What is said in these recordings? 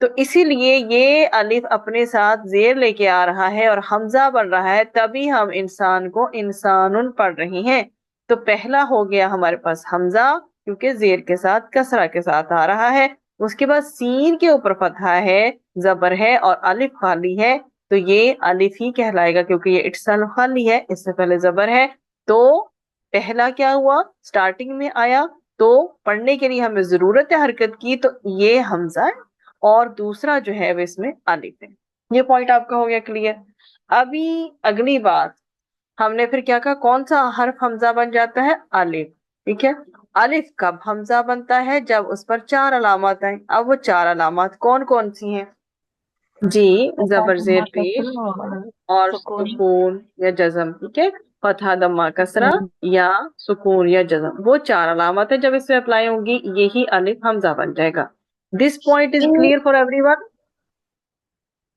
تو اسی لیے یہ الف اپنے ساتھ زیر لے کے آ رہا ہے اور حمزہ بن رہا ہے، تبھی ہم انسان کو انسان پڑھ رہے ہیں۔ تو پہلا ہو گیا ہمارے پاس حمزہ، کیونکہ زیر کے ساتھ کسرہ کے ساتھ آ رہا ہے۔ اس کے بعد سین کے اوپر فتحہ ہے، زبر ہے اور الف خالی ہے، تو یہ الف ہی کہلائے گا کیونکہ یہ اتصال خالی ہے، اس سے پہلے زبر ہے۔ تو پہلا کیا ہوا، سٹارٹنگ میں آیا، تو پڑھنے کے لیے ہمیں ضرورت ہے حرکت کی، تو یہ حمزہ ہے اور دوسرا جو ہے وہ اس میں الف ہے۔ یہ پوائنٹ آپ کا ہو گیا کلیئر۔ ابھی اگلی بات ہم نے پھر کیا کہا، کون سا حرف حمزہ بن جاتا ہے، الف، ٹھیک ہے۔ الف کب حمزہ بنتا ہے، جب اس پر 4 علامات آئیں۔ اب وہ 4 علامات کون کون سی ہیں جی؟ زبر زیر پیش اور سکون یا جزم، ٹھیک ہے، فتحہ دمہ کسرہ یا سکون یا جزم، وہ 4 علامات ہیں، جب اس میں اپلائی ہوں گی یہی الف حمزہ بن جائے گا۔ This point is clear for every one.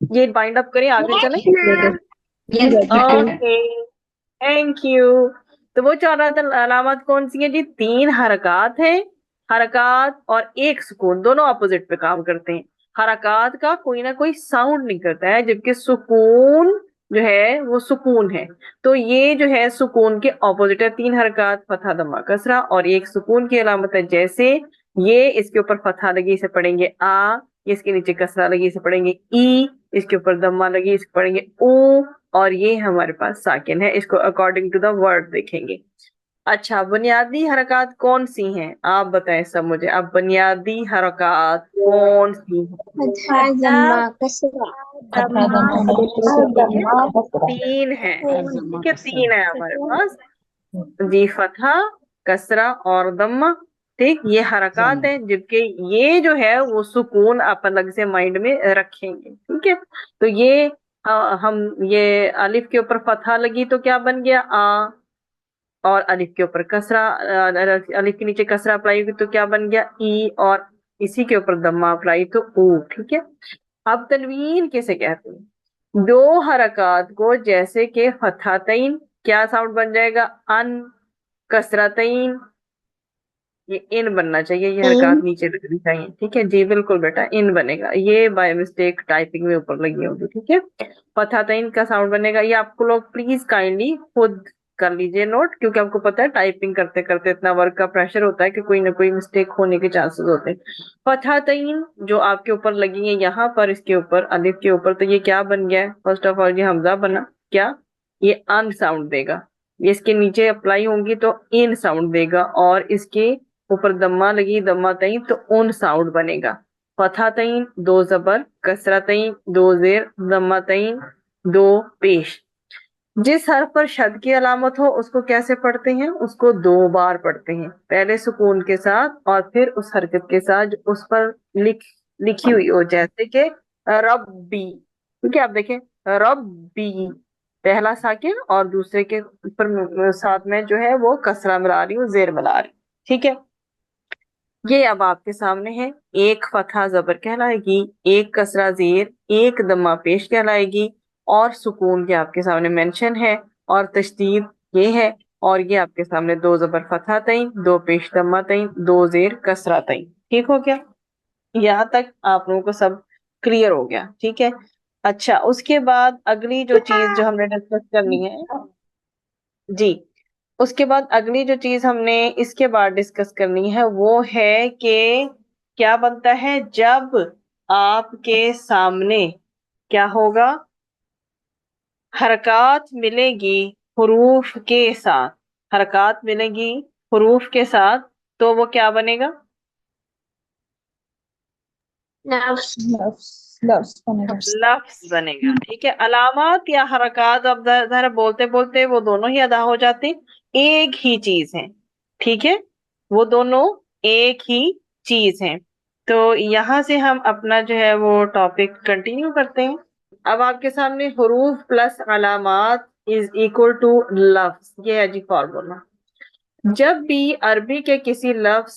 یہ بائنڈ اپ کریں، آگے چلیں۔ Okay, thank you. تو وہ 4 علامات کون سی ہیں جی؟ 3 حرکات ہیں، حرکات اور ایک سکون، دونوں اپوزٹ پہ کام کرتے ہیں۔ حرکات کا کوئی نہ کوئی ساؤنڈ نکلتا ہے، جبکہ سکون جو ہے وہ سکون ہے، تو یہ جو ہے سکون کے اپوزٹ ہے۔ 3 حرکات، فتحہ دمہ کسرہ اور ایک سکون کی علامت ہے، جیسے یہ اس کے اوپر فتحہ لگی اسے پڑھیں گے آ، اس کے نیچے کسرہ لگی اسے پڑھیں گے ای، اس کے اوپر دمہ لگی اسے پڑھیں گے او، اور یہ ہمارے پاس ساکن ہے، اس کو اکارڈنگ ٹو دا ورڈ دیکھیں گے۔ اچھا، بنیادی حرکات کون سی ہیں آپ بتائیں سب مجھے، اب بنیادی حرکات کون سی ہیں؟ تین ہیں، ٹھیک ہے، 3 ہے ہمارے پاس جی، فتحہ، کسرہ اور دمہ، ٹھیک، یہ حرکات ہیں، جبکہ یہ جو ہے وہ سکون آپ الگ سے مائنڈ میں رکھیں گے، ٹھیک ہے۔ تو یہ ہم یہ الف کے اوپر فتحہ لگی تو کیا بن گیا، آ، اور الف کے اوپر کسرہ، الف کے نیچے کسرہ اپلائی ہوگی تو کیا بن گیا، ای، اور اسی کے اوپر دمہ اپلائی تو او، ٹھیک ہے۔ اب تنوین کیسے کہتے ہیں، 2 حرکات کو، جیسے کہ فتحتین، کیا ساؤنڈ بن جائے گا، ان، کسرتین، یہ ان بننا چاہیے، یہ حرکات نیچے لگنی چاہیے، ٹھیک ہے جی، بالکل بیٹا ان بنے گا، یہ بائی مسٹیک ٹائپنگ میں اوپر لگی ہوگی، ٹھیک ہے۔ فتحتین کا ساؤنڈ بنے گا، یہ آپ کو لوگ پلیز کائنڈلی خود کر لیجئے نوٹ، کیونکہ آپ کو پتا ہے ٹائپنگ کرتے کرتے اتنا ورک کا پریشر ہوتا ہے کہ کوئی نہ کوئی مسٹیک ہونے کے چانسز ہوتے ہیں۔ فتحتین جو آپ کے اوپر لگی ہیں یہاں پر، اس کے اوپر الف کے اوپر، تو یہ کیا بن گیا ہے، فرسٹ آف آل یہ حمزہ بنا، کیا، یہ ان ساؤنڈ دے گا، یہ اس کے نیچے اپلائی ہوں گی تو ان ساؤنڈ دے گا، اور اس کے اوپر دمہ لگی، دمہ تئین، تو اون ساؤنڈ بنے گا۔ فتحہ تئین، 2 زبر، کسرہ تئین، 2 زیر، دمہ تئین، 2 پیش۔ جس حرف پر شد کی علامت ہو اس کو کیسے پڑھتے ہیں، اس کو 2 بار پڑھتے ہیں، پہلے سکون کے ساتھ اور پھر اس حرکت کے ساتھ جو اس پر لکھی ہوئی ہو، جیسے کہ ربی، ٹھیک ہے، آپ دیکھیں ربی، پہلا ساکن اور دوسرے کے اوپر ساتھ میں جو ہے وہ کسرہ ملا رہی ہوں، زیر ملا رہی ہوں، ٹھیک ہے۔ یہ اب آپ کے سامنے ہے، ایک فتحہ زبر کہلائے گی، ایک کسرہ زیر، ایک دمہ پیش کہلائے گی، اور سکون کے آپ کے سامنے مینشن ہے، اور تشدید یہ ہے، اور یہ آپ کے سامنے 2 زبر فتحہ تئین، 2 پیش دمہ تئین، 2 زیر کسرہ تئین، ٹھیک ہو گیا؟ یہاں تک آپ لوگوں کو سب کلیئر ہو گیا، ٹھیک ہے۔ اچھا، اس کے بعد اگلی جو چیز جو ہم نے ڈسکس کرنی ہے جی، اس کے بعد اگلی جو چیز ہم نے اس کے بعد ڈسکس کرنی ہے وہ ہے کہ کیا بنتا ہے جب آپ کے سامنے کیا ہوگا، حرکات ملے گی حروف کے ساتھ، حرکات ملے گی حروف کے ساتھ، تو وہ کیا بنے گا، لفظ بنے گا، ٹھیک ہے۔ علامات یا حرکات اب ذرا بولتے بولتے وہ دونوں ہی ادا ہو جاتے ہیں، ایک ہی چیز ہے، ٹھیک ہے، وہ دونوں ایک ہی چیز ہیں۔ تو یہاں سے ہم اپنا جو ہے وہ ٹاپک کنٹینیو کرتے ہیں۔ اب آپ کے سامنے حروف پلس علامات از اکول ٹو لفظ، یہ ہے جی فارمولا۔ جب بھی عربی کے کسی لفظ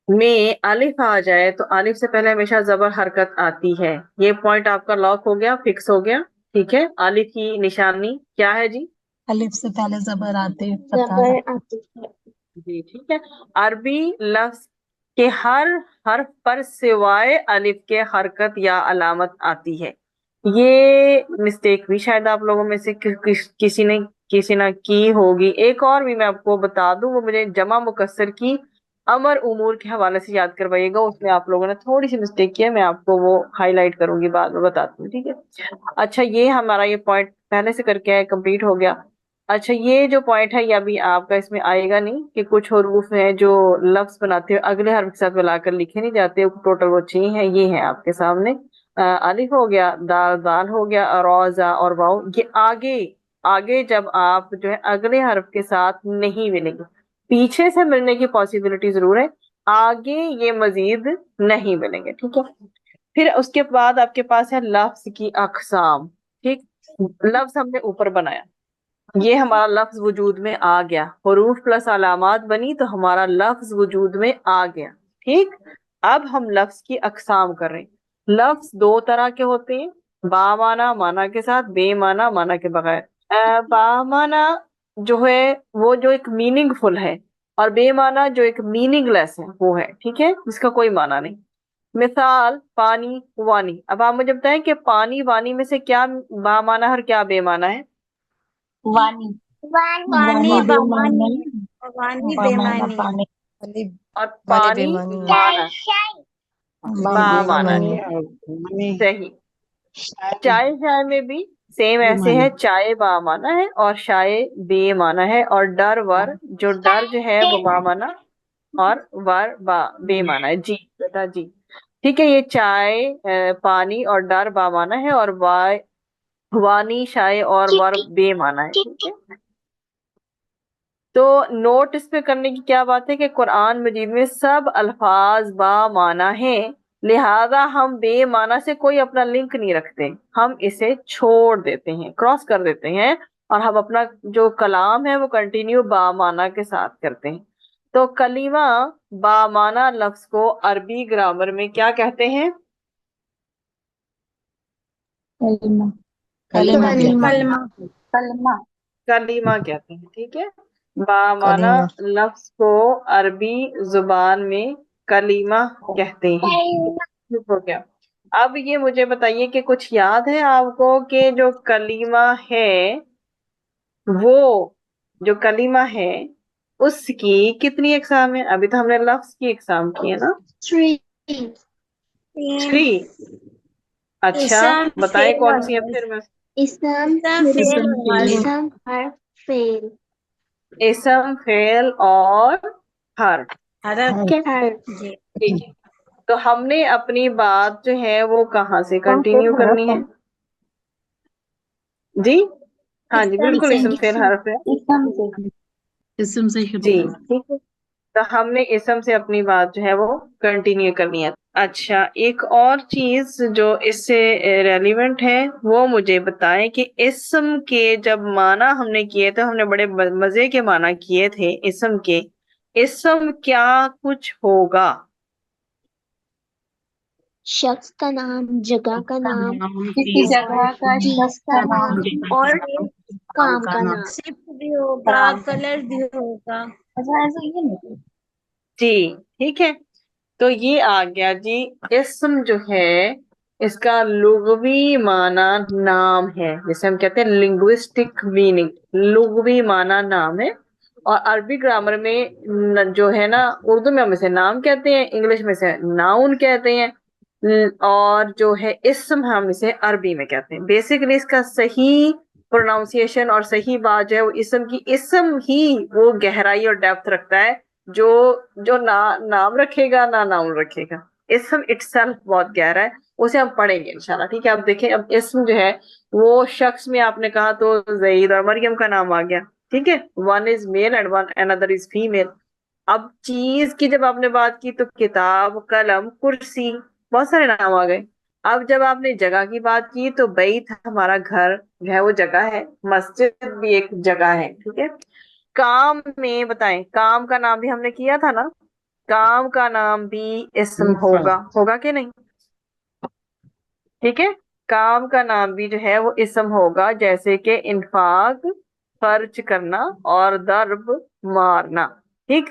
میں الف آ جائے تو الف سے پہلے ہمیشہ زبر حرکت آتی ہے، یہ پوائنٹ آپ کا لاک ہو گیا، فکس ہو گیا، ٹھیک ہے۔ الف کی نشانی کیا ہے جی، الف سے پہلے زبر آتے، جی ٹھیک ہے۔ عربی لفظ کہ ہر حرف پر سوائے الف کے حرکت یا علامت آتی ہے. یہ مسٹیک بھی شاید آپ لوگوں میں سے کسی نے کی ہوگی. ایک اور بھی میں آپ کو بتا دوں، وہ مجھے جمع مکسر کی امر امور کے حوالے سے یاد کروائیے گا. اس میں آپ لوگوں نے تھوڑی سی مسٹیک کی ہے، میں آپ کو وہ ہائی لائٹ کروں گی، بعد میں بتاتی ہوں. ٹھیک ہے. اچھا، یہ ہمارا یہ پوائنٹ پہلے سے کر کے کمپلیٹ ہو گیا. اچھا، یہ جو پوائنٹ ہے یہ ابھی آپ کا اس میں آئے گا نہیں، کہ کچھ حروف ہیں جو لفظ بناتے ہوئے اگلے حرف کے ساتھ ملا کر لکھے نہیں جاتے. ٹوٹل وہ 6 ہیں. یہ ہیں آپ کے سامنے. الف ہو گیا، دال دال ہو گیا، را زا اور واؤ. یہ آگے جب آپ جو ہے اگلے حرف کے ساتھ نہیں ملیں گے. پیچھے سے ملنے کی پاسبلٹی ضرور ہے، آگے یہ مزید نہیں ملیں گے. ٹھیک ہے. پھر اس کے بعد آپ کے پاس ہے لفظ کی اقسام. ٹھیک. لفظ ہم نے اوپر بنایا، یہ ہمارا لفظ وجود میں آ گیا. حروف پلس علامات بنی تو ہمارا لفظ وجود میں آ گیا. ٹھیک. اب ہم لفظ کی اقسام کر رہے ہیں. لفظ 2 طرح کے ہوتے ہیں، با مانا مانا کے ساتھ، بے مانا مانا کے بغیر. با مانا جو ہے وہ جو ایک میننگ فل ہے، اور بے مانا جو ایک میننگ لیس ہے وہ ہے. ٹھیک ہے، جس کا کوئی مانا نہیں. مثال پانی وانی. اب آپ مجھے بتائیں کہ پانی وانی میں سے کیا با مانا اور کیا بے مانا ہے؟ وانی پانی وانی بامانی بےمانی بامانی پانی اور والے پانی بےمانی مانا با مانا. بےمانی صحیح. چائے شائے میں بھی سیم ایسے ہے، چائے با مانا ہے اور شائے بے مانا ہے. اور ڈر ور جو ہے وہ با مانا اور ور بے مانا ہے. جی بیٹا جی. ٹھیک ہے. یہ چائے پانی اور ڈر با مانا ہے، اور وانی شائے اور ور بے مانا ہے. ٹھیک ہے. تو نوٹ اس پہ کرنے کی کیا بات ہے کہ قرآن مجید میں سب الفاظ با مانا ہیں، لہذا ہم بے مانا سے کوئی اپنا لنک نہیں رکھتے. ہم اسے چھوڑ دیتے ہیں، کراس کر دیتے ہیں، اور ہم اپنا جو کلام ہے وہ کنٹینیو با مانا کے ساتھ کرتے ہیں. تو کلمہ با مانا لفظ کو عربی گرامر میں کیا کہتے ہیں؟ کلمہ کلیمہ کہتے ہیں. ٹھیک ہے. بامانا کلمہ لفظ کو عربی زبان میں کلیمہ کہتے ہیں. ٹھیک ہو گیا. اب یہ مجھے بتائیے کہ کچھ یاد ہے آپ کو کہ جو کلیمہ ہے، وہ جو کلیمہ ہے اس کی کتنی اقسام ہیں؟ ابھی تو ہم نے لفظ کی اقسام کی ہے نا، 3. اچھا بتائیں کون سی ہیں پھر؟ میں اسم، فعل اور حرف. ٹھیک ہے. تو ہم نے اپنی بات جو ہے وہ کہاں سے کنٹینیو کرنی ہے؟ جی ہاں جی بالکل، اسم فعل حرف ہے. اسم سے جی ٹھیک ہے. تو ہم نے اسم سے اپنی بات جو ہے وہ کنٹینیو کرنی ہے. اچھا، ایک اور چیز جو اس سے ریلیونٹ ہے وہ مجھے بتائیں کہ اسم کے جب معنی ہم نے کیے تھے، ہم نے بڑے مزے کے معنی کیے تھے اسم کے. اسم کیا کچھ ہوگا؟ شخص کا نام، جگہ کا نام، کسی جگہ کا شخص کا نام اور کام کا نام. شفٹ بھی ہوگا، کلر بھی ہوگا. جی ٹھیک ہے. تو یہ آ گیا جی. اسم جو ہے اس کا لغوی معنی نام ہے، جسے ہم کہتے ہیں لنگوسٹک میننگ. لغوی معنی نام ہے. اور عربی گرامر میں جو ہے نا، اردو میں ہم اسے نام کہتے ہیں، انگلش میں اسے ناؤن کہتے ہیں، اور جو ہے اسم ہم اسے عربی میں کہتے ہیں. بیسیکلی اس کا صحیح پروناؤنسیشن اور صحیح بات جو ہے وہ اسم ہی وہ گہرائی اور ڈیپتھ رکھتا ہے جو نام رکھے گا نہ ناؤن رکھے گا. اسم اٹسیلف بہت گہرا ہے، اسے ہم پڑھیں گے انشاءاللہ. ٹھیک ہے. اب دیکھیں، اب اسم جو ہے وہ شخص میں آپ نے کہا تو زید اور مریم کا نام آ گیا. ٹھیک ہے. One is male and one another is female. اب چیز کی جب آپ نے بات کی تو کتاب، قلم، کرسی، بہت سارے نام آ گئے. اب جب آپ نے جگہ کی بات کی تو بیت ہمارا گھر جو ہے وہ جگہ ہے، مسجد بھی ایک جگہ ہے. ٹھیک ہے. کام میں بتائیں، کام کا نام بھی ہم نے کیا تھا نا، کام کا نام بھی اسم ہوگا کہ نہیں؟ ٹھیک ہے. کام کا نام بھی جو ہے وہ اسم ہوگا، جیسے کہ انفاق خرچ کرنا اور ضرب مارنا. ٹھیک.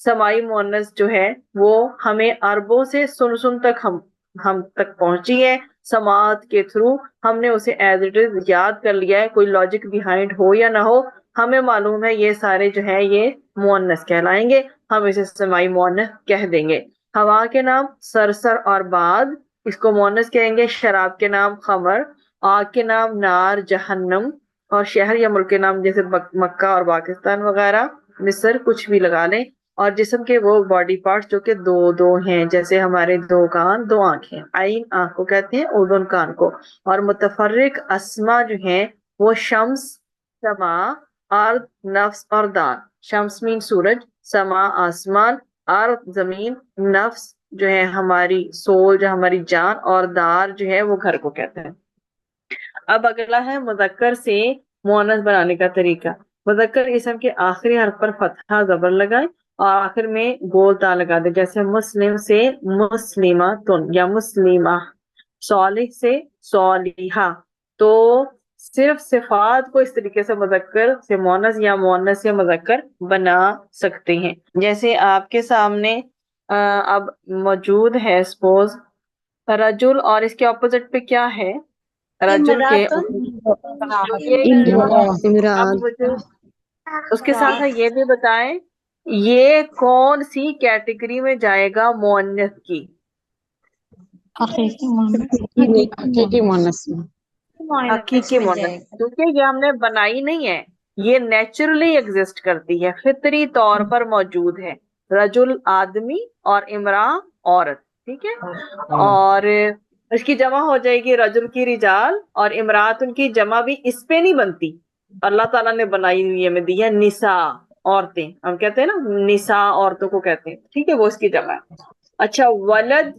سمائی مؤنث جو ہے وہ ہمیں عربوں سے سن تک ہم تک پہنچی ہے، سماعت کے تھرو ہم نے اسے ایز اٹ از یاد کر لیا ہے، کوئی لاجک بیہائنڈ ہو یا نہ ہو، ہمیں معلوم ہے یہ سارے جو ہے یہ مؤنث کہلائیں گے، ہم اسے سمائی مؤنث کہہ دیں گے۔ ہوا کے نام سرسر اور باد، اس کو مؤنث کہیں گے۔ شراب کے نام خمر، آگ کے نام نار، جہنم، اور شہر یا ملک کے نام جیسے مکہ اور پاکستان وغیرہ، مصر، کچھ بھی لگا لیں۔ اور جسم کے وہ باڈی پارٹس جو کہ دو دو ہیں، جیسے ہمارے دو کان، دو آنکھیں، عین آنکھ کو کہتے ہیں، اذن کان کو۔ اور متفرق اسما جو ہیں وہ شمس، سما، ارض، نفس اور دار۔ شمس مین سورج، سما آسمان، ارض زمین، نفس جو ہے ہماری سول، جو ہماری جان، اور دار جو ہے وہ گھر کو کہتے ہیں۔ اب اگلا ہے مذکر سے مؤنث بنانے کا طریقہ۔ مذکر اسم کے آخری حرف پر فتحہ زبر لگائیں اور آخر میں گول تا لگا دیں، جیسے مسلم سے مسلماتن یا مسلمہ، صالح سے صالحہ۔ تو صرف صفات کو اس طریقے سے مذکر سے مؤنث یا مؤنث سے مذکر بنا سکتے ہیں۔ جیسے آپ کے سامنے اب موجود ہے سپوز رجل، اور اس کے اپوزٹ پہ کیا ہے؟ رجل کے اب مجھے اس کے ساتھ یہ بھی بتائیں یہ کون سی کیٹیگری میں جائے گا مؤنث کی؟ حقیقی مؤنث میں۔ حقیقی مؤنث، کیونکہ یہ ہم نے بنائی نہیں ہے، یہ نیچرلی ایگزسٹ کرتی ہے، فطری طور پر موجود ہے۔ رجل آدمی اور امرا عورت، ٹھیک ہے؟ اور اس کی جمع ہو جائے گی رجل کی رجال، اور امرات ان کی جمع بھی اس پہ نہیں بنتی، اللہ تعالیٰ نے بنائی ہوئی ہمیں دی ہے نساء، عورتیں، ہم کہتے ہیں نا نساء عورتوں کو کہتے ہیں، ٹھیک ہے؟ وہ اس کی جمع ہے۔ اچھا، ولد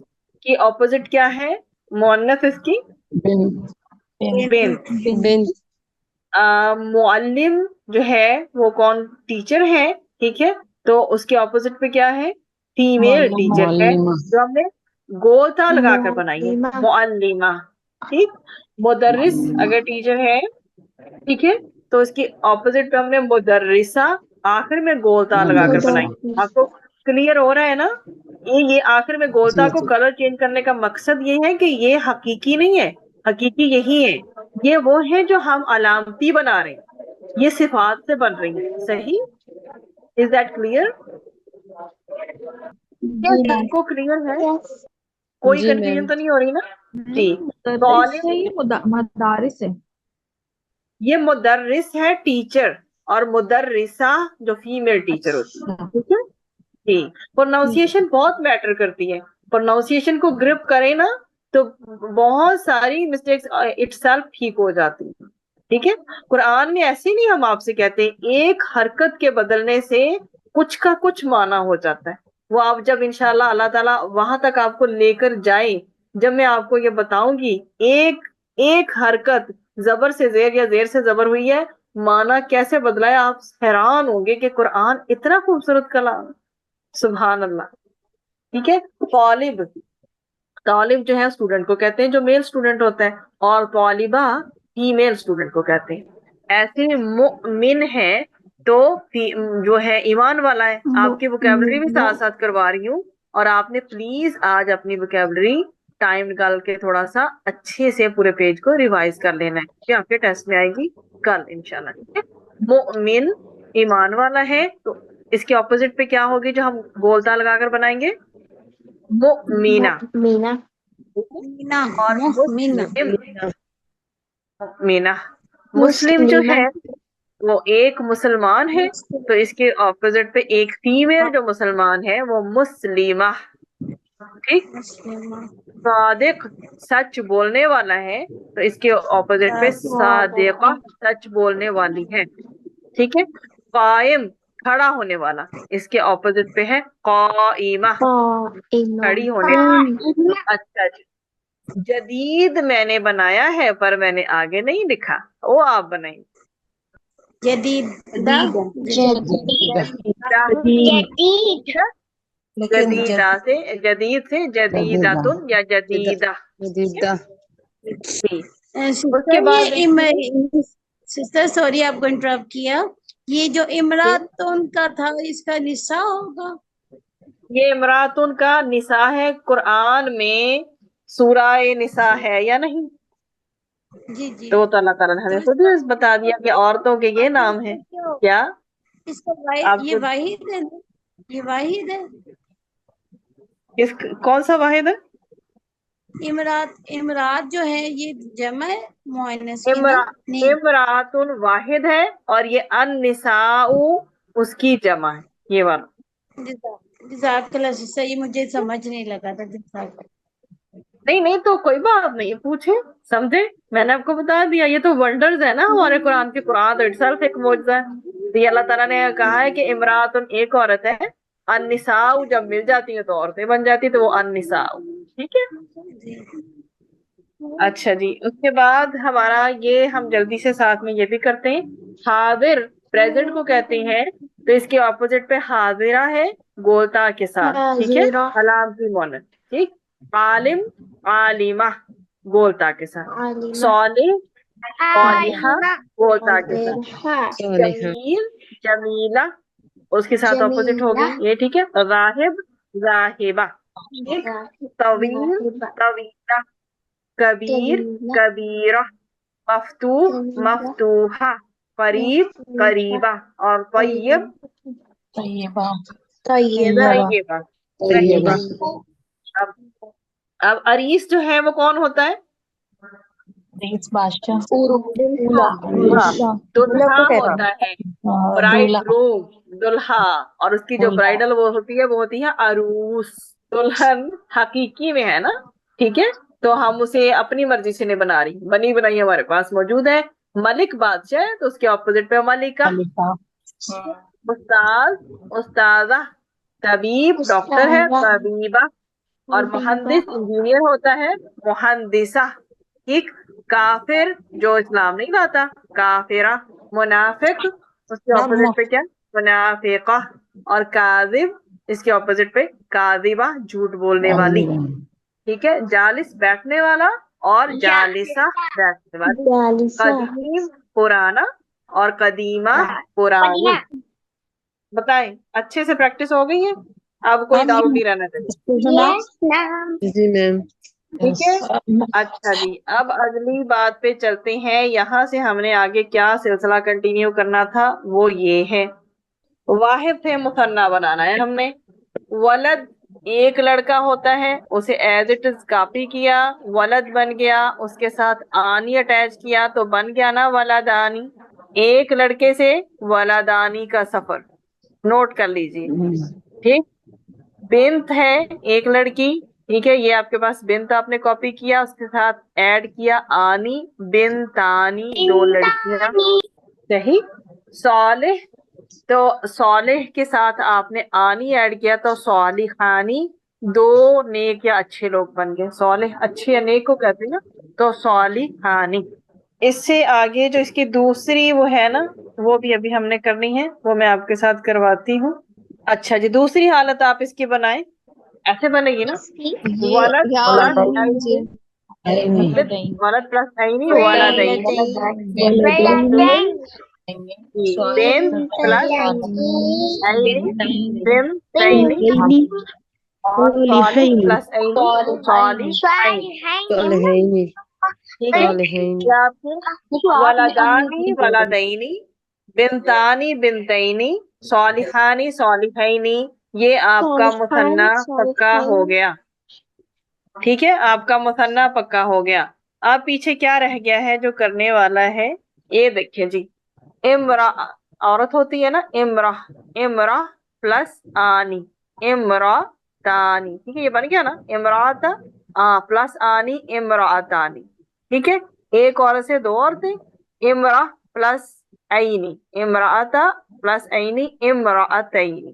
کی اپوزٹ کیا ہے مؤنث اس کی؟ بنت۔ معلم جو ہے وہ کون؟ ٹیچر ہے، ٹھیک ہے؟ تو اس کے اپوزٹ پہ کیا ہے؟ فیمیل ٹیچر ہے، جو ہم نے گوتا لگا کر بنائی ہے، معلمہ، ٹھیک؟ مدرس اگر ٹیچر ہے، ٹھیک ہے، تو اس کی اپوزٹ پہ ہم نے مدرسہ آخر میں گولتا لگا کر بنائی۔ آپ کو کلیئر ہو رہا ہے نا؟ یہ آخر میں گولتا کو کلر چینج کرنے کا مقصد یہ ہے کہ یہ حقیقی نہیں ہے، حقیقی یہی ہے، یہ وہ ہے جو ہم علامتی بنا رہے ہیں، یہ صفات سے بن رہی ہیں۔ صحیح؟ Is that clear? سب کو کلیئر ہے؟ کوئی کنفیوژن تو نہیں ہو رہی نا؟ جی۔ مدارس ہے، یہ مدرس ہے ٹیچر، اور مدرسہ جو فیمیل ٹیچر ہوتی ہے، ٹھیک ہے جی۔ پروناؤنسیشن بہت میٹر کرتی ہے، پروناؤنسیشن کو گرپ کرے نا تو بہت ساری مسٹیکس اٹ سیلف ٹھیک ہو جاتی ہیں، ٹھیک ہے؟ قرآن میں ایسے نہیں ہم آپ سے کہتے ہیں، ایک حرکت کے بدلنے سے کچھ کا کچھ معنی ہو جاتا ہے۔ وہ آپ جب انشاءاللہ اللہ تعالیٰ وہاں تک آپ کو لے کر جائے، جب میں آپ کو یہ بتاؤں گی ایک حرکت زبر سے زیر یا زیر سے زبر ہوئی ہے، معنی کیسے بدلا ہے، آپ حیران ہوں گے کہ قرآن اتنا خوبصورت کلام، سبحان اللہ، ٹھیک ہے؟ طالب، طالب جو ہے اسٹوڈنٹ کو کہتے ہیں جو میل اسٹوڈنٹ ہوتا ہے، اور طالبہ فیمیل اسٹوڈنٹ کو کہتے ہیں۔ ایسے مؤمن ہے تو جو ہے ایمان والا ہے۔ آپ کی ووکیبلری بھی ساتھ ساتھ کروا رہی ہوں، اور آپ نے پلیز آج اپنی ووکیبلری ٹائم نکال کے تھوڑا سا اچھے سے پورے پیج کو ریوائز کر لینا ہے، کہ آپ کے ٹیسٹ میں آئے گی کل انشاءاللہ، ٹھیک ہے؟ مؤمن ایمان والا ہے، تو اس کے اپوزٹ پہ کیا ہوگی جو ہم گولتا لگا کر بنائیں گے؟ مؤمنہ، اور مؤمنہ، مسلم جو ہے وہ ایک مسلمان ہے، تو اس کے اپوزٹ پہ ایک فیمیل جو مسلمان ہے وہ مسلمہ، ٹھیک؟ صادق سچ بولنے والا ہے، تو اس کے اپوزٹ پہ صادقہ سچ بولنے والی ہے، ٹھیک ہے؟ قائم کھڑا ہونے والا، اس کے اپوزٹ پہ ہے قائمہ کھڑی ہونے والی۔ اچھا جی، جدید میں نے بنایا ہے پر میں نے آگے نہیں لکھا، وہ آپ بنائیں۔ جدید جدیدہ سے جدید سے جدیدتن یا جدیدہ، اس کے بعد سسٹر سوری آپ کو انٹرپٹ کیا، یہ جو امراتن کا تھا اس کا نساء ہوگا؟ یہ امراتن کا نساء ہے، قرآن میں سورہ نساء ہے یا نہیں؟ جی جی تو اللہ تعالیٰ نے تو ہمیں خود ہی بتا دیا کہ عورتوں کے یہ نام ہے کیا اس کا آپ یہ کو واحد ہے نا؟ یہ واحد ہے کون سا واحد ہے؟ امرات جو ہے یہ جمع ہے مؤنث کی نا؟ نہیں، امراتن واحد ہے اور یہ النساء اس کی جمع ہے، یہ والا۔ جزاک اللہ، صحیح مجھے سمجھ نہیں لگا تھا جزاک نہیں نہیں تو کوئی بات نہیں، پوچھے سمجھے، میں نے آپ کو بتا دیا، یہ تو ونڈرز ہے نا ہمارے قرآن کے، قرآن تو اٹسیلف ایک معجزہ ہے۔ تو یہ اللہ تعالیٰ نے کہا ہے کہ امراتن ایک عورت ہے، النساء جب مل جاتی ہیں تو عورتیں بن جاتی، تو وہ النساء، ٹھیک ہے۔ جی۔ اچھا جی، اس کے بعد ہمارا یہ ہم جلدی سے ساتھ میں یہ بھی کرتے ہیں، حاضر پریزنٹ کو کہتے ہیں، تو اس کے اپوزٹ پہ حاضرہ ہے گولتا کے ساتھ، ٹھیک ہے، حاضرہ علامتی مونت، ٹھیک۔ عالم عالمہ گولتا کے ساتھ، عالمہ صالح صالحہ عالمہ گولتا کے ساتھ، صالحہ صالحہ جمیل جمیلہ اس کے ساتھ اپوزٹ جمیلہ ہوگی یہ، ٹھیک ہے، راہب راہبہ، ٹھیک، طویل راہبہ طویلہ، کبیر طویلہ کبیرہ، مفتوح طویلہ مفتوحہ، قریب مفتوحہ قریبہ، اور طیب طیبہ طیبہ طیبہ طیبہ طیبہ۔ اب اب عریس جو ہے وہ کون ہوتا ہے؟ رئیس بادشاہ دلہا دولہا، دلہا دلہا دولہا کو کہتے ہوتا ہے، برائڈ دولہا گروم دولہا، اور اس کی جو دولہا برائڈل وہ ہوتی ہے عروس، دلہن حقیقی میں ہے نا، ٹھیک ہے، تو ہم اسے اپنی مرضی سے نہیں بنا رہی، بنی بنائی ہمارے پاس موجود ہے۔ ملک بادشاہ ہے تو اس کے اپوزٹ پہ ملکہ، خلیفہ استاذ استاذہ، طبیب ڈاکٹر ہے، استاذہ طبیبہ، اور طبیبہ مہندس انجینئر ہوتا ہے، مہندسہ، ٹھیک۔ کافر جو اسلام نہیں لاتا، کافرہ، منافق اس کے اپوزٹ پہ کیا، منافقہ، اور کاذب اس کے اپوزٹ پہ کاذبہ، جھوٹ بولنے والی، ٹھیک ہے، جالس بیٹھنے والا، اور جالسہ بیٹھنے والی، جالسہ قدیم پرانا، اور قدیمہ پرانی۔ بتائیں اچھے سے پریکٹس ہو گئی ہے، اب کوئی ڈاؤٹ نہیں رہنا چاہیے، یس میم جی میم ٹھیک ہے۔ اچھا جی، اب اگلی بات پہ چلتے ہیں، یہاں سے ہم نے آگے کیا سلسلہ کنٹینیو کرنا تھا وہ یہ ہے، واحد سے مثنیٰ بنانا ہے ہم نے۔ ولد ایک لڑکا ہوتا ہے، اسے ایز اٹ از کاپی کیا، ولد بن گیا، اس کے ساتھ آنی اٹیچ کیا تو بن گیا نا ولدانی، ایک لڑکے سے ولدانی کا سفر، نوٹ کر لیجیے، ٹھیک۔ بنت ہے ایک لڑکی، ٹھیک ہے، یہ آپ کے پاس بنت آپ نے کاپی کیا، اس کے ساتھ ایڈ کیا آنی، بنتانی دو لڑکیاں، صحیح۔ صالح تو صالح کے ساتھ آپ نے آنی ایڈ کیا تو صالحانی، دو نیک یا اچھے لوگ بن گئے، صالح اچھے یا نیک کو کہتے ہیں نا، تو صالحانی۔ اس سے آگے جو اس کی دوسری وہ ہے نا، وہ بھی ابھی ہم نے کرنی ہے، وہ میں آپ کے ساتھ کرواتی ہوں۔ اچھا جی، دوسری حالت آپ اس کی بنائیں، ایسے بنے گی نا، ولد پلس عینی، ولد پلس عینی ولدینی، ولدین بنت پلس عینی بنتینی، بنتین اور صالح صالحین پلس عینی صالحین، صالحین ٹھیک ہے۔ صالحین یہ آپ کے ولدانی ولدینی، بنتانی بنتینی، صالحانی صالحینی، یہ آپ کا مثنیٰ پکا ہو گیا، ٹھیک ہے، آپ کا مثنیٰ پکا ہو گیا۔ اب پیچھے کیا رہ گیا ہے جو کرنے والا ہے، یہ دیکھیں جی، امرا عورت ہوتی ہے نا، امرا، امرا پلس آنی، امرا تانی، ٹھیک ہے، یہ بن گیا نا، امراتا پلس آنی، امراتانی، ٹھیک ہے، ایک عورت سے دو عورتیں، امرا پلس عینی، امراتا پلس عینی، امراتینی،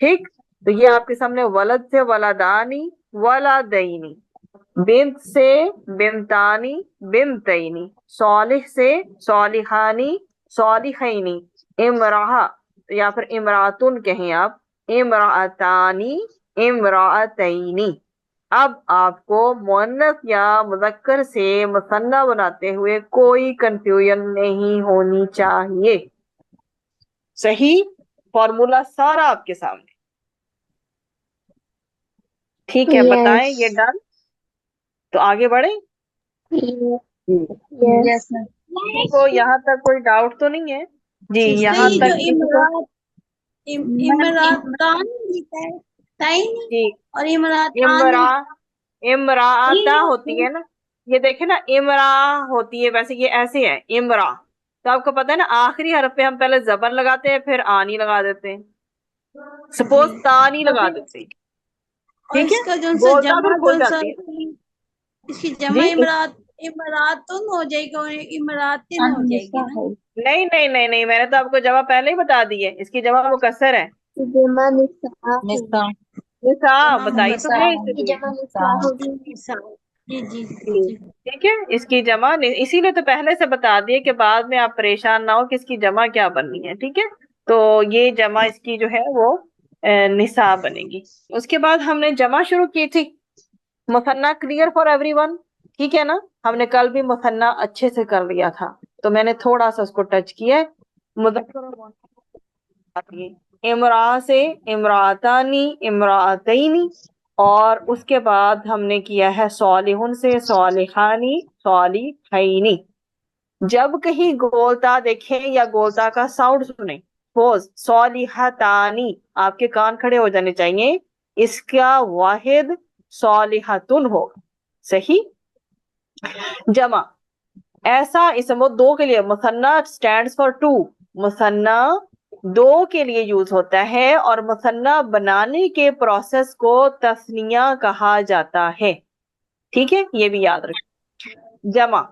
ٹھیک۔ تو یہ آپ کے سامنے ولد سے ولدانی ولدینی، بنت سے بنتانی بنتینی، صالح سے صالحانی صالحینی، امراہ یا پھر امراتن کہیں آپ، امراتانی امراتینی۔ اب آپ کو مؤنث یا مذکر سے مثنیٰ بناتے ہوئے کوئی کنفیوژن نہیں ہونی چاہیے، صحیح، فارمولا سارا آپ کے سامنے، ٹھیک ہے بتائیں یہ Yes. ڈن؟ تو آگے بڑھیں. Yes. کسی کو یہاں تک کوئی ڈاؤٹ تو نہیں ہے جی؟ یہاں نہیں، جو تک کسی کو امراتان لکھا ہے صحیح نہیں، جی اور امراتان امرا امراتا نہیں، ہوتی ہے نا، یہ دیکھیں نا امرا ہوتی ہے، ویسے یہ ایسے ہے امرا. تو آپ کو پتا ہے نا آخری حرف پہ ہم پہلے زبر لگاتے ہیں پھر آنی لگا دیتے ہیں. سپوز جی، تانی تو لگا پھر دیتے ہیں، اور ٹھیک ہے، اس کا جو سا بولتا جمع پھر جو کھل سا جاتی ہے. اس کی جمع جی امراتن ہو جائے گی اور امراتن ہو جائے گی نا. نہیں نہیں نہیں نہیں، میں نے تو آپ کو جمع پہلے ہی بتا دی ہے، اس کی جمع مکسر ہے. جمع نساء نساء نساء جمع بتائی تو ہے اس کی لیے. جمع نساء ہوگی. نساء. جی جی جی جی. ٹھیک ہے، اس کی جمع اسی لیے تو پہلے سے بتا دیے کہ بعد میں آپ پریشان نہ ہو کہ اس کی جمع کیا بننی ہے. ٹھیک ہے، تو یہ جمع اس کی جو ہے وہ نساء بنے گی. اس کے بعد ہم نے جمع شروع کی تھی. مثنیٰ کلیئر فار ایوری ون، ٹھیک ہے نا؟ ہم نے کل بھی مثنیٰ اچھے سے کر لیا تھا، تو میں نے تھوڑا سا اس کو ٹچ کیا ہے. مذکر اور مؤنث، امرا سے امراتانی، امراتینی، اور اس کے بعد ہم نے کیا ہے صالحن سے صالحانی، صالحینی. جب کہیں گولتا دیکھیں یا گولتا کا ساؤنڈ سنیں، پوز صالحتانی، آپ کے کان کھڑے ہو جانے چاہیے، اس کا واحد صالحتن ہو. صحیح. جمع ایسا اسم وہ دو کے لیے، مثنیٰ اسٹینڈس فار ٹو، مثنیٰ دو کے لیے یوز ہوتا ہے، اور مثنیٰ بنانے کے پروسیس کو تثنیہ کہا جاتا ہے. ٹھیک ہے، یہ بھی یاد رکھیں. جمع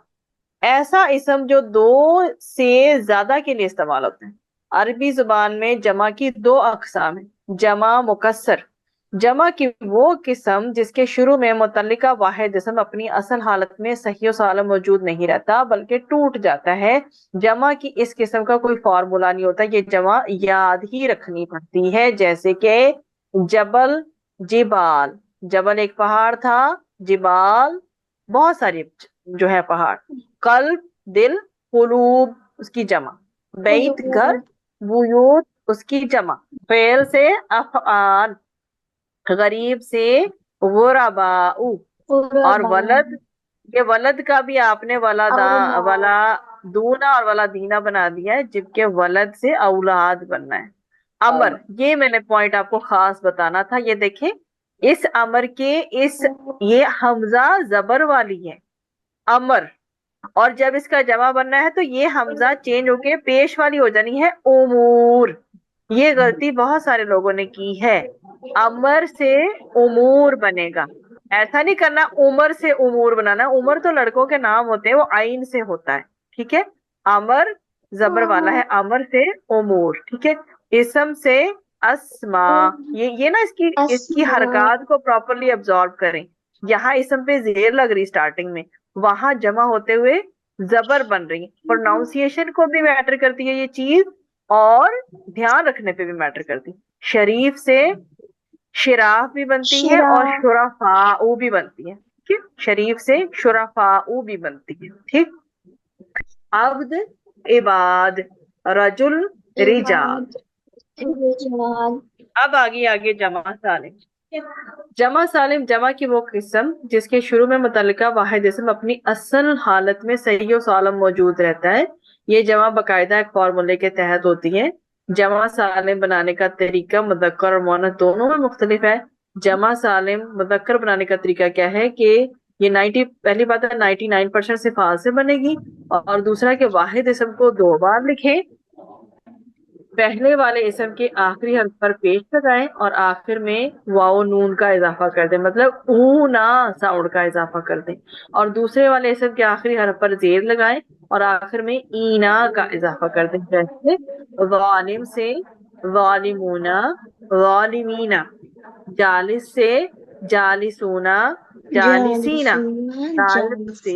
ایسا اسم جو دو سے زیادہ کے لیے استعمال ہوتے ہیں. عربی زبان میں جمع کی دو اقسام ہیں، جمع مکسر. جمع کی وہ قسم جس کے شروع میں متعلقہ واحد اسم اپنی اصل حالت میں صحیح و سالم موجود نہیں رہتا بلکہ ٹوٹ جاتا ہے. جمع کی اس قسم کا کوئی فارمولا نہیں ہوتا، یہ جمع یاد ہی رکھنی پڑتی ہے. جیسے کہ جبل، جبال، جبل ایک پہاڑ تھا، جبال بہت ساری جو ہے پہاڑ. قلب دل، قلوب اس کی جمع. بیت گھر، بیوت اس کی جمع. فعل سے افعال، غریب سے غرباء، اور ولد، یہ ولد کا بھی آپ نے ولا دونا اور ولا دینا بنا دیا ہے، جبکہ ولد سے اولاد بننا ہے. امر، یہ میں نے پوائنٹ آپ کو خاص بتانا تھا. یہ دیکھیں اس امر کے یہ حمزہ زبر والی ہے امر، اور جب اس کا جمع بننا ہے تو یہ حمزہ چینج ہو کے پیش والی ہو جانی ہے امور. یہ غلطی بہت سارے لوگوں نے کی ہے. امر سے امور بنے گا، ایسا نہیں کرنا عمر سے امور بنانا. عمر تو لڑکوں کے نام ہوتے ہیں، وہ آئین سے ہوتا ہے. ٹھیک ہے، امر زبر والا ہے، امر سے امور. ٹھیک ہے، اسم سے اسما. یہ نا اس کی حرکات کو پراپرلی ابزارو کریں. یہاں اسم پہ زیر لگ رہی سٹارٹنگ میں، وہاں جمع ہوتے ہوئے زبر بن رہی ہے. پروناؤنسیشن کو بھی میٹر کرتی ہے یہ چیز، اور دھیان رکھنے پہ بھی میٹر کرتی ہے. شریف سے شراف بھی بنتی ہے اور شرفاء بھی بنتی ہے. ٹھیک، شریف سے شرفاء بھی بنتی ہے. ٹھیک. عبد، عباد، رجل، رجال. اب آگے جمع سالم. جمع سالم جمع کی وہ قسم جس کے شروع میں متعلقہ واحد اسم اپنی اصل حالت میں صحیح و سالم موجود رہتا ہے. یہ جمع باقاعدہ ایک فارمولے کے تحت ہوتی ہے. جمع سالم بنانے کا طریقہ مذکر اور مؤنث دونوں میں مختلف ہے. جمع سالم مذکر بنانے کا طریقہ کیا ہے کہ یہ پہلی بات ہے 99% صفات سے بنے گی، اور دوسرا کہ واحد اسم کو دو بار لکھیں، پہلے والے اسم کے آخری حرف پر پیش لگائیں اور آخر میں واو نون کا اضافہ کر دیں، مطلب اونا ساؤنڈ کا اضافہ کر دیں، اور دوسرے والے اسم کے آخری حرف پر زیر لگائیں اور آخر میں اینا کا اضافہ کر دیں. جیسے ظالم سے ظالمونا، ظالمینا. جالس سے جالسونا، جالسینا. طالب سے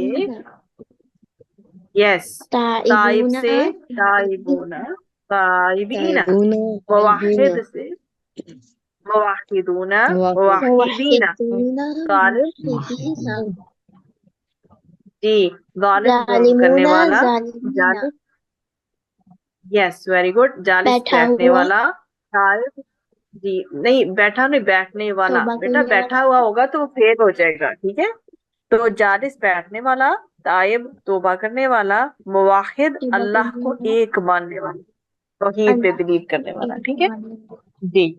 یس، تائب سے تائبونا، تائبین. موحد سے موحدون، موحدین. ظالم جی، ظالم ظلم کرنے والا، جالس یس ویری گڈ، جالس بیٹھنے والا. تائب جی نہیں بیٹھا نہیں, بیٹھنے والا توبہ بیٹا, کرنے بیٹھا والا ہوا ہوگا تو وہ فیل ہو جائے گا, ٹھیک ہے. تو جالس بیٹھنے والا, تائب توبہ کرنے والا, موحد توبہ اللہ کرنے کو والا ایک ماننے والا, توحید پہ اللہ بلیو کرنے والا, ایک ٹھیک ہے. ماننے جی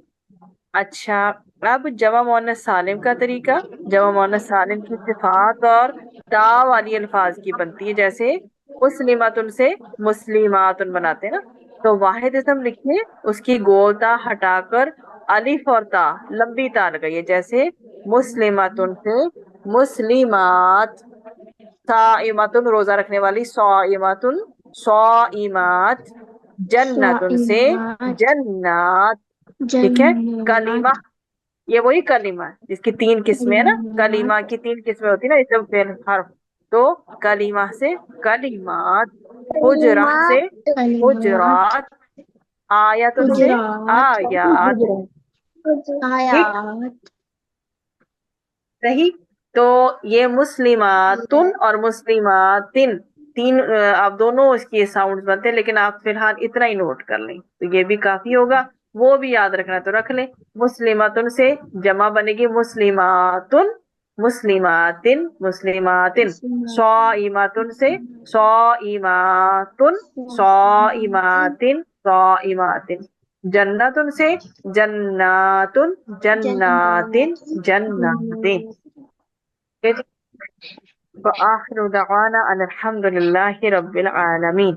اچھا, اب جمع مؤنث سالم کا طریقہ. جمع مؤنث سالم کی صفات اور تا والی الفاظ کی بنتی ہے, جیسے مسلماتن سے مسلماتن بناتے ہیں نا, تو واحد اسم لکھیے, اس کی گول تا ہٹا کر الف اور تا لمبی تا لگائیے, جیسے مسلماتن سے مسلمات, صائماتن روزہ رکھنے والی, صائماتن صائمات, جنتن سے صائمات جنات, ٹھیک ہے. کلیمہ, جنات یہ وہی کلیمہ ہے جس کی 3 قسمیں ہیں نا, کلمات کلیمہ کی 3 قسمیں ہوتی ہیں نا, اسم فعل حرف. تو کلیمہ سے کلیمات, حجرہ سے کلمات حجرات, آیتن سے حجرات آیات, ٹھیک. آیات صحیح. تو یہ مسلماتن اور مسلماتن تین آپ دونوں اس کی ساؤنڈ بنتے ہیں, لیکن آپ فی الحال اتنا ہی نوٹ کر لیں تو یہ بھی کافی ہوگا. وہ بھی یاد رکھنا تو رکھ لیں. مسلماتن سے جمع بنے گی مسلماتن, مسلماتن مسلماتن. صائماتن سے صائماتن صائماتن صائماتن. جنتن سے جناتن جناتن جناتن. وآخر دعوانا ان الحمد للہ رب العالمین.